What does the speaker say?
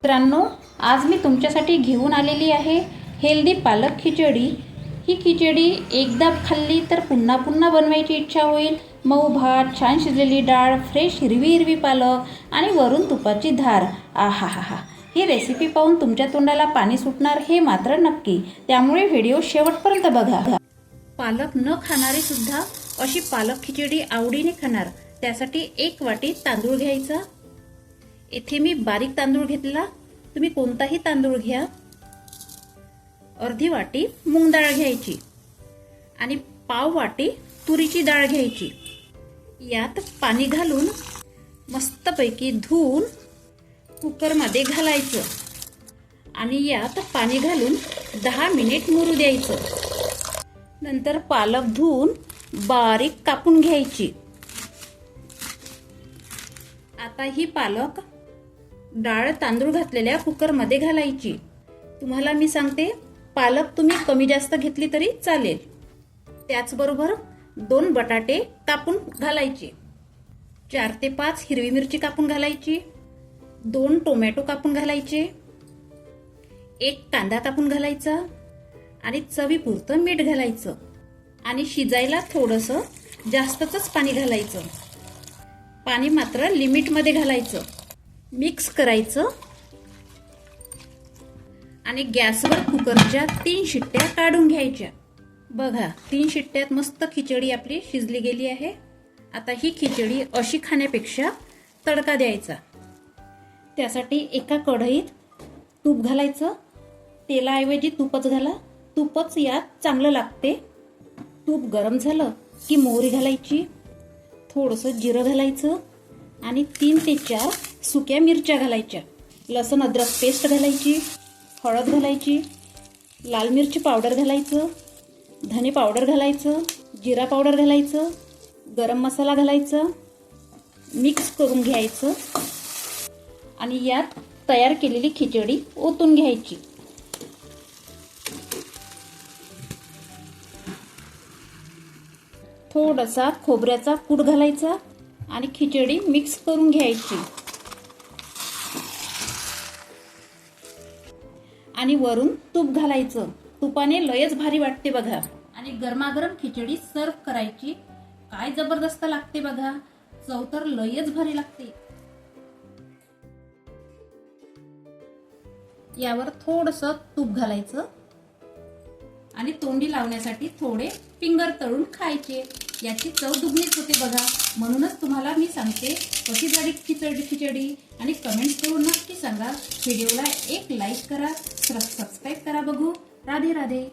मित्रांनो, आज मी तुमच्यासाठी घेऊन आलेली आहे हेल्दी पालक खिचडी। ही खिचडी एकदा खाल्ली तर पुन्हा पुन्हा बनवायची इच्छा होईल। मऊ भात, छान शिजलेली डाळ, फ्रेश हिरवी पालक आणि वरून तुपाची धार। आहाहा, ही रेसिपी पाहून तुमच्या तोंडाला पाणी सुटणार हे मात्र नक्की। त्यामुळे व्हिडिओ शेवटपर्यंत बघा। पालक न खाणारे सुद्धा अशी पालक खिचडी आवडीने खाणार। त्यासाठी 1 वाटी तांदूळ घ्यायचा। इथे मी बारीक तांदूळ घेतला, तुम्ही कोणताही तांदूळ घ्या। अर्धी वाटी मूग डाळ घ्यायची आणि पाव वाटी तुरीची डाळ घ्यायची। यात पाणी घालून मस्तपैकी धुवून कुकरमध्ये घालायचं आणि यात पाणी घालून 10 मिनिट मुरू द्यायचं। नंतर पालक धुवून बारीक कापून घ्यायची। आता ही पालक डाळ तांदूळ घातलेल्या कुकरमध्ये घालायची। तुम्हाला मी सांगते, पालक तुम्ही कमी जास्त घेतली तरी चालेल। त्याचबरोबर 2 बटाटे कापून घालायचे, 4 ते 5 हिरवी मिरची कापून घालायची, 2 टोमॅटो कापून घालायचे, 1 कांदा कापून घालायचा आणि चवीपुरतं मीठ घालायचं आणि शिजायला थोडंसं जास्तच पाणी घालायचं। पाणी मात्र लिमिटमध्ये घालायचं। मिक्स करायचं आणि गॅसवर कुकरच्या 3 शिट्ट्या काढून घ्यायच्या। बघा, 3 शिट्ट्यात मस्त खिचडी आपली शिजली गेली आहे। आता ही खिचडी अशी खाण्यापेक्षा तडका द्यायचा। त्यासाठी एका कढईत तूप घालायचं। तेलाऐवजी तूपच घाला, तूपच यात चांगलं लागते। तूप गरम झालं की मोहरी घालायची, थोडंसं जिरं घालायचं आणि 3 ते 4 सुक्या मिरच्या घालायच्या। लसूण अद्रक पेस्ट घालायची, हळद घालायची, लाल मिरची पावडर घालायचं, धने पावडर घालायचं, जिरा पावडर घालायचं, गरम मसाला घालायचा। मिक्स करून घ्यायचं आणि यात तयार केलेली खिचडी ओतून घ्यायची। थोडासा खोबऱ्याचा कूट घालायचा आणि खिचडी मिक्स करून घ्यायची आणि वरून तूप घालायचं। तुपाने लयच भारी वाटते बघा। आणि गरमागरम खिचडी सर्व करायची। काय जबरदस्त लागते बघा, चव तर लयच भारी लागते। यावर थोडंसं तूप घालायचं आणि तोंडी लावण्यासाठी थोडे फिंगर तळून खायचे। याची चव दुगणीच होते बघा। म्हणूनच तुम्हाला मी सांगते, कशी झाली खिचडी आणि कमेंट्स करून नक्की सांगा। व्हिडिओला एक लाईक करा, सबस्क्राईब करा। बघू, राधे राधे।